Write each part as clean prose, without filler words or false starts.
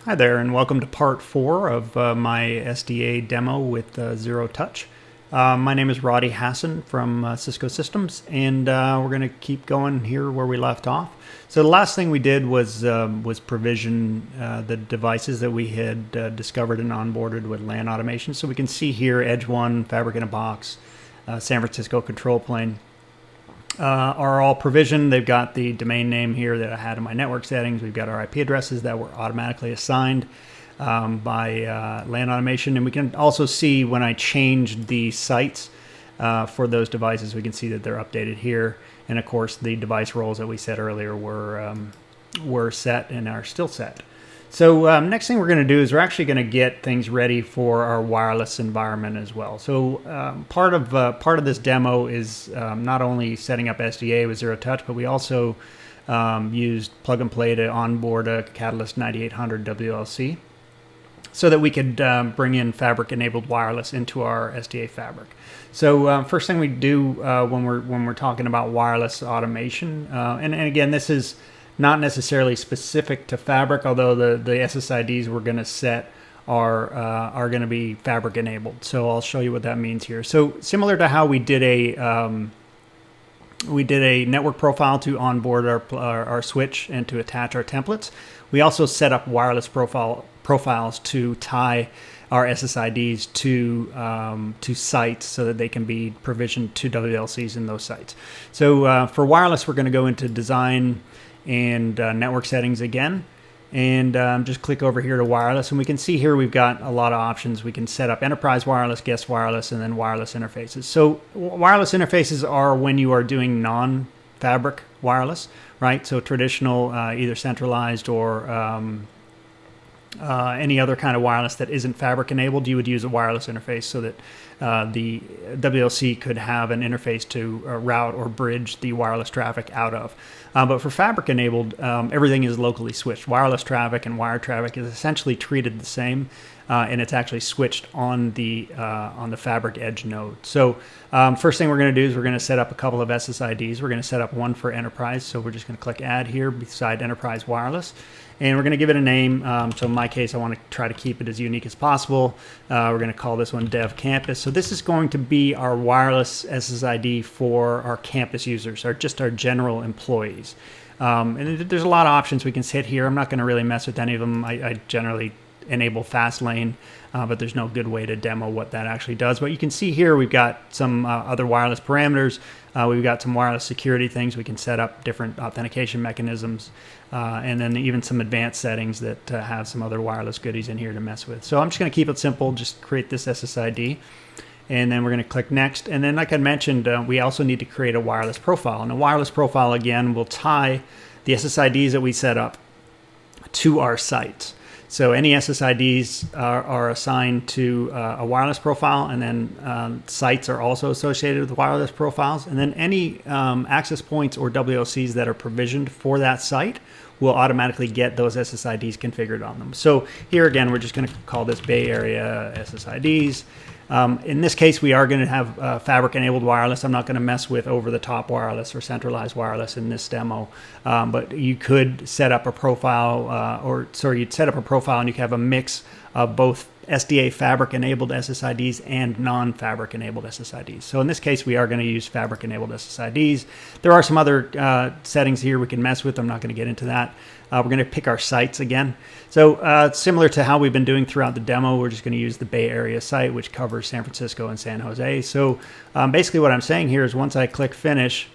Hi there, and welcome to part 4 of my SDA demo with Zero Touch. My name is Roddy Hassan from Cisco Systems, and we're going to keep going here where we left off. So the last thing we did was provision the devices that we had discovered and onboarded with LAN automation. So we can see here Edge 1, Fabric in a Box, San Francisco Control Plane. Are all provisioned. They've got the domain name here that I had in my network settings. We've got our IP addresses that were automatically assigned by LAN automation. And we can also see when I changed the sites for those devices, we can see that they're updated here. And of course, the device roles that we set earlier were set and are still set. So next thing we're going to do is we're actually going to get things ready for our wireless environment as well. So part of this demo is not only setting up SDA with Zero Touch, but we also used plug and play to onboard a Catalyst 9800 WLC so that we could bring in fabric-enabled wireless into our SDA fabric. So first thing we do when we're talking about wireless automation, and again, this is not necessarily specific to fabric, although the SSIDs we're going to set are going to be fabric enabled. So I'll show you what that means here. So similar to how we did a network profile to onboard our switch and to attach our templates, we also set up wireless profiles to tie our SSIDs to sites so that they can be provisioned to WLCs in those sites. So for wireless, we're going to go into design and network settings again, and just click over here to wireless, and we can see here we've got a lot of options. We can set up enterprise wireless, guest wireless, and then wireless interfaces. So wireless interfaces are when you are doing non-fabric wireless, right? So traditional, either centralized or any other kind of wireless that isn't fabric enabled, you would use a wireless interface so that the WLC could have an interface to route or bridge the wireless traffic out of. But for fabric enabled, everything is locally switched. Wireless traffic and wired traffic is essentially treated the same, and it's actually switched on the fabric edge node. So first thing we're going to do is we're going to set up a couple of SSIDs. We're going to set up one for enterprise, so we're just going to click add here beside enterprise wireless, and we're going to give it a name. So in my case, I want to try to keep it as unique as possible. We're going to call this one Dev Campus. So this is going to be our wireless SSID for our campus users, or just our general employees. And there's a lot of options we can set here. I'm not going to really mess with any of them. I generally enable fast lane, but there's no good way to demo what that actually does. But you can see here we've got some other wireless parameters. We've got some wireless security things. We can set up different authentication mechanisms, and then even some advanced settings that have some other wireless goodies in here to mess with. So I'm just going to keep it simple, just create this SSID, and then we're going to click next. And then like I mentioned, we also need to create a wireless profile. And a wireless profile, again, will tie the SSIDs that we set up to our sites. So any SSIDs are assigned to a wireless profile, and then sites are also associated with wireless profiles. And then any access points or WLCs that are provisioned for that site will automatically get those SSIDs configured on them. So here again, we're just going to call this Bay Area SSIDs. In this case, we are going to have fabric-enabled wireless. I'm not going to mess with over-the-top wireless or centralized wireless in this demo, but you could set up a profile, you'd set up a profile and you could have a mix of both SDA fabric-enabled SSIDs and non-fabric-enabled SSIDs. So in this case, we are going to use fabric-enabled SSIDs. There are some other settings here we can mess with. I'm not going to get into that. We're going to pick our sites again. So similar to how we've been doing throughout the demo, we're just going to use the Bay Area site, which covers San Francisco and San Jose. So basically what I'm saying here is once I click finish,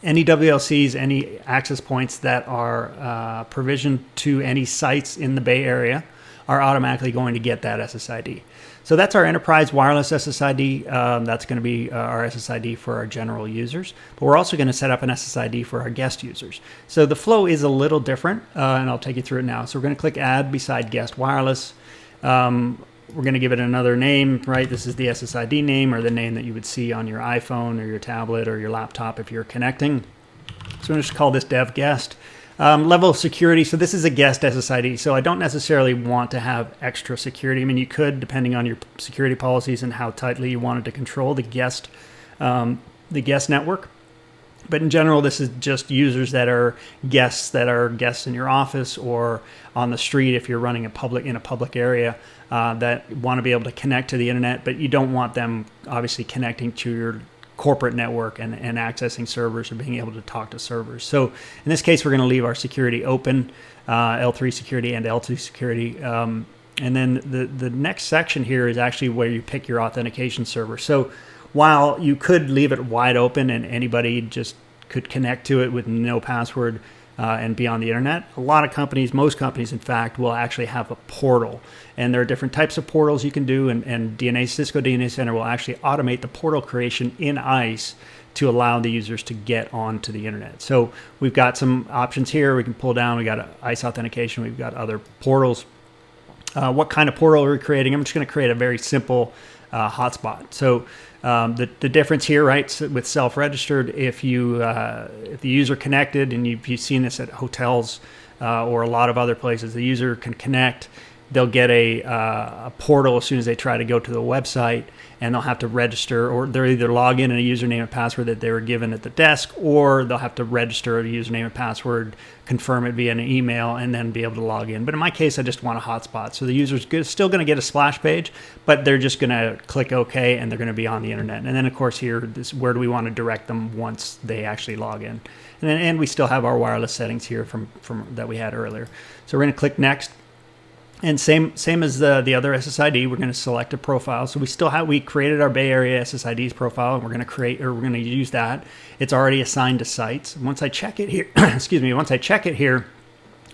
any WLCs, any access points that are provisioned to any sites in the Bay Area are automatically going to get that SSID. So that's our enterprise wireless SSID. That's going to be our SSID for our general users. But we're also going to set up an SSID for our guest users. So the flow is a little different, and I'll take you through it now. So we're going to click add beside guest wireless. We're going to give it another name, right? This is the SSID name, or the name that you would see on your iPhone or your tablet or your laptop if you're connecting. So we're going to just call this dev guest. Level of security, so this is a guest SSID, so I don't necessarily want to have extra security. I mean, you could, depending on your security policies and how tightly you wanted to control the guest network. But in general, this is just users that are guests in your office or on the street if you're running in a public area that want to be able to connect to the internet, but you don't want them obviously connecting to your corporate network and accessing servers or being able to talk to servers. So in this case, we're going to leave our security open, L3 security and L2 security. And then the next section here is actually where you pick your authentication server. So while you could leave it wide open and anybody just could connect to it with no password and be on the internet, a lot of companies, most companies in fact, will actually have a portal. And there are different types of portals you can do, and Cisco DNA Center will actually automate the portal creation in ICE to allow the users to get onto the internet. So we've got some options here. We can pull down. We got ICE authentication. We've got other portals. What kind of portal are we creating? I'm just going to create a very simple hotspot. So the difference here, right, with self-registered, if the user connected, and you've seen this at hotels or a lot of other places, the user can connect. They'll get a portal as soon as they try to go to the website, and they'll have to register, or they'll either log in a username and password that they were given at the desk, or they'll have to register a username and password, confirm it via an email, and then be able to log in. But in my case, I just want a hotspot. So the user's still going to get a splash page, but they're just going to click OK, and they're going to be on the internet. And then, of course, here, where do we want to direct them once they actually log in? And we still have our wireless settings here from that we had earlier. So we're going to click Next. And same as the other SSID, we're going to select a profile. So we created our Bay Area SSIDs profile, and we're going to use that. It's already assigned to sites. Once I check it here, once I check it here,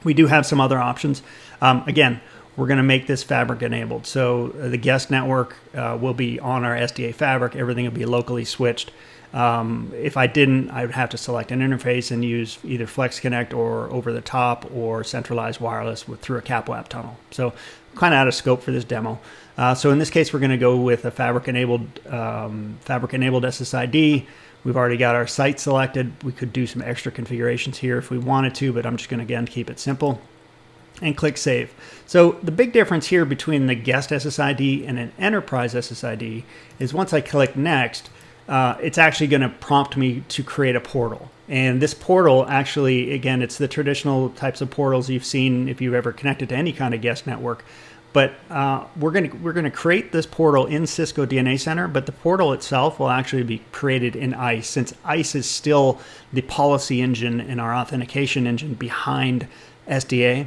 we do have some other options. Again, we're going to make this fabric enabled. So the guest network will be on our SDA fabric. Everything will be locally switched. If I didn't, I would have to select an interface and use either Flex Connect or over the top or centralized wireless through a CapWAP tunnel. So kind of out of scope for this demo. So in this case, we're going to go with a fabric-enabled SSID. We've already got our site selected. We could do some extra configurations here if we wanted to, but I'm just going to, again, keep it simple. And click Save. So the big difference here between the guest SSID and an enterprise SSID is once I click Next, it's actually going to prompt me to create a portal. And this portal actually, again, it's the traditional types of portals you've seen if you've ever connected to any kind of guest network. But we're going to create this portal in Cisco DNA Center, but the portal itself will actually be created in ICE, since ICE is still the policy engine and our authentication engine behind SDA.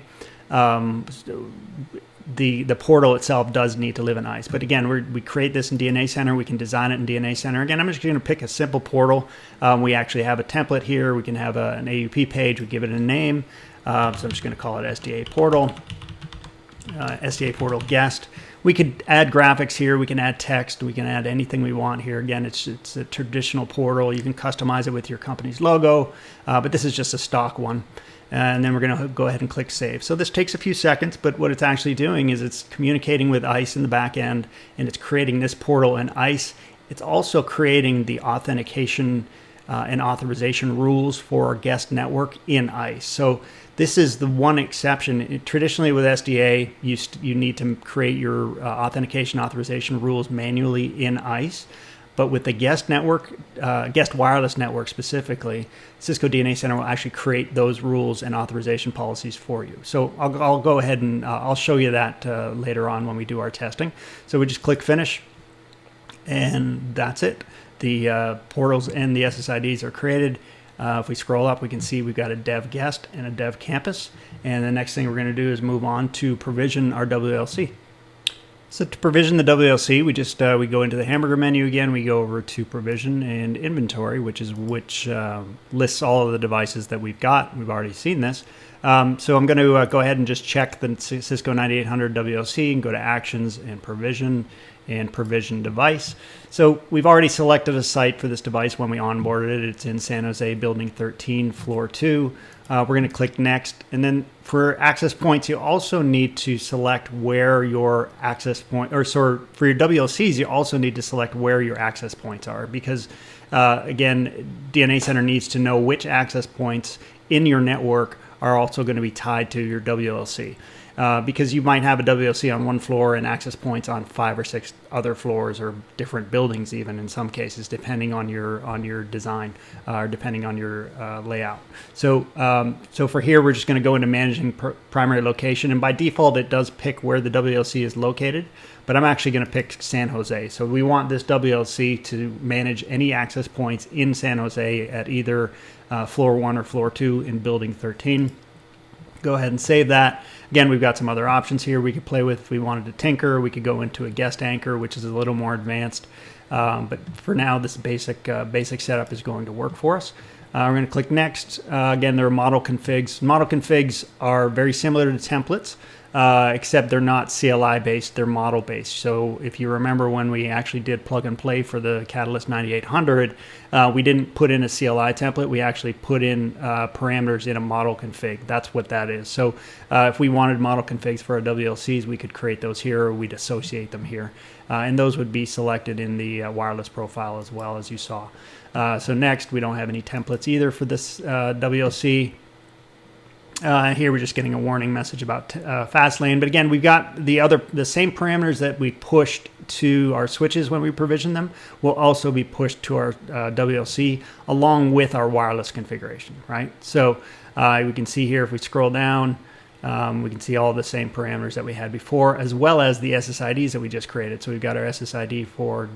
The portal itself does need to live in ICE. But again, we create this in DNA Center. We can design it in DNA Center. Again, I'm just going to pick a simple portal. We actually have a template here. We can have an AUP page. We give it a name. So I'm just going to call it SDA Portal, SDA Portal Guest. We could add graphics here. We can add text. We can add anything we want here. Again, it's a traditional portal. You can customize it with your company's logo, but this is just a stock one. And then we're going to go ahead and click Save. So this takes a few seconds, but what it's actually doing is it's communicating with ICE in the back end, and it's creating this portal in ICE. It's also creating the authentication and authorization rules for our guest network in ICE. So this is the one exception. Traditionally with SDA, you need to create your authentication authorization rules manually in ICE. But with the guest network, guest wireless network specifically, Cisco DNA Center will actually create those rules and authorization policies for you. So I'll go ahead and I'll show you that later on when we do our testing. So we just click Finish, and that's it. The portals and the SSIDs are created. If we scroll up, we can see we've got a dev guest and a dev campus. And the next thing we're going to do is move on to provision our WLC. So to provision the WLC, we go into the hamburger menu again. We go over to provision and inventory, which lists all of the devices that we've got. We've already seen this. So I'm going to go ahead and just check the Cisco 9800 WLC and go to Actions and Provision device. So we've already selected a site for this device when we onboarded it. It's in San Jose, Building 13, Floor 2. We're going to click Next. And then for access points, you also need to select where your access point, for your WLCs, you also need to select where your access points are, because again, DNA Center needs to know which access points in your network are also going to be tied to your WLC. because you might have a WLC on one floor and access points on 5 or 6 other floors, or different buildings even in some cases, depending on your design, or depending on your layout. So for here, we're just going to go into managing primary location, and by default it does pick where the WLC is located, but I'm actually going to pick San Jose. So we want this WLC to manage any access points in San Jose at either floor 1 or floor 2 in building 13. Go ahead and save that. Again, we've got some other options here we could play with. If we wanted to tinker, we could go into a guest anchor, which is a little more advanced. But for now, this basic setup is going to work for us. We're going to click next. Again, there are model configs. Model configs are very similar to templates, except they're not CLI based, they're model based. So if you remember when we actually did plug and play for the Catalyst 9800, we didn't put in a CLI template, we actually put in parameters in a model config. That's what that is. So if we wanted model configs for our WLCs, we could create those here, or we'd associate them here. And those would be selected in the wireless profile as well, as you saw. So next, we don't have any templates either for this WLC. Here we're just getting a warning message about fast lane, but again, we've got the same parameters that we pushed to our switches when we provision them will also be pushed to our WLC along with our wireless configuration, right? So we can see here, if we scroll down, we can see all the same parameters that we had before, as well as the SSIDs that we just created. So we've got our SSID for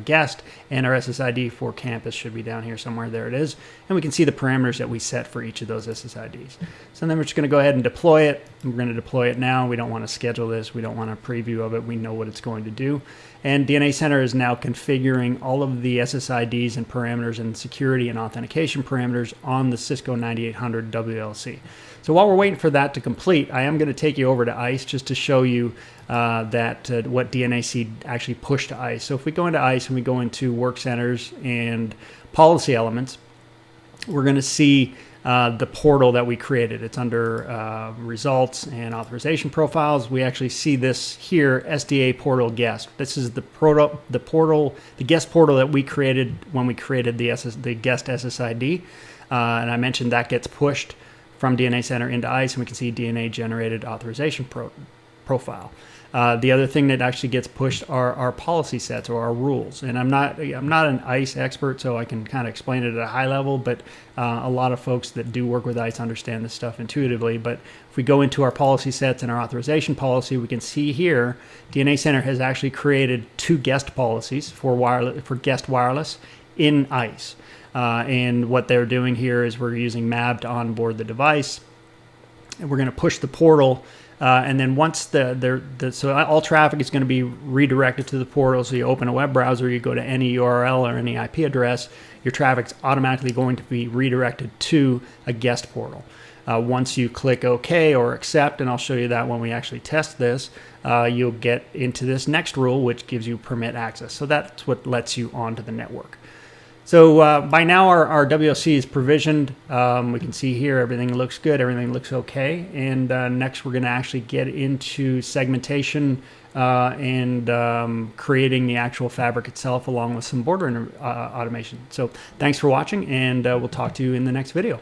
guest, and our SSID for campus should be down here somewhere. There it is. And we can see the parameters that we set for each of those SSIDs. So then we're just going to go ahead and deploy it. We're going to deploy it now. We don't want to schedule this. We don't want a preview of it. We know what it's going to do. And DNA Center is now configuring all of the SSIDs and parameters and security and authentication parameters on the Cisco 9800 WLC. So while we're waiting for that to complete, I am going to take you over to ICE just to show you what DNAC actually pushed to ICE. So if we go into ICE and we go into work centers and policy elements, we're going to see the portal that we created. It's under results and authorization profiles. We actually see this here, SDA portal guest. This is the guest portal that we created when we created the guest SSID. And I mentioned that gets pushed from DNA Center into ICE, and we can see DNA generated authorization profile. The other thing that actually gets pushed are our policy sets, or our rules. And I'm not an ICE expert, so I can kind of explain it at a high level, but a lot of folks that do work with ICE understand this stuff intuitively. But if we go into our policy sets and our authorization policy, we can see here DNA Center has actually created 2 guest policies for guest wireless in ICE. And what they're doing here is we're using MAB to onboard the device, and we're going to push the portal, and then once so all traffic is going to be redirected to the portal. So you open a web browser, you go to any URL or any IP address, your traffic's automatically going to be redirected to a guest portal. Once you click OK or accept, and I'll show you that when we actually test this, you'll get into this next rule, which gives you permit access. So that's what lets you onto the network. So by now our WLC is provisioned. We can see here everything looks good, everything looks okay. And next we're going to actually get into segmentation and creating the actual fabric itself, along with some border automation. So thanks for watching, and we'll talk to you in the next video.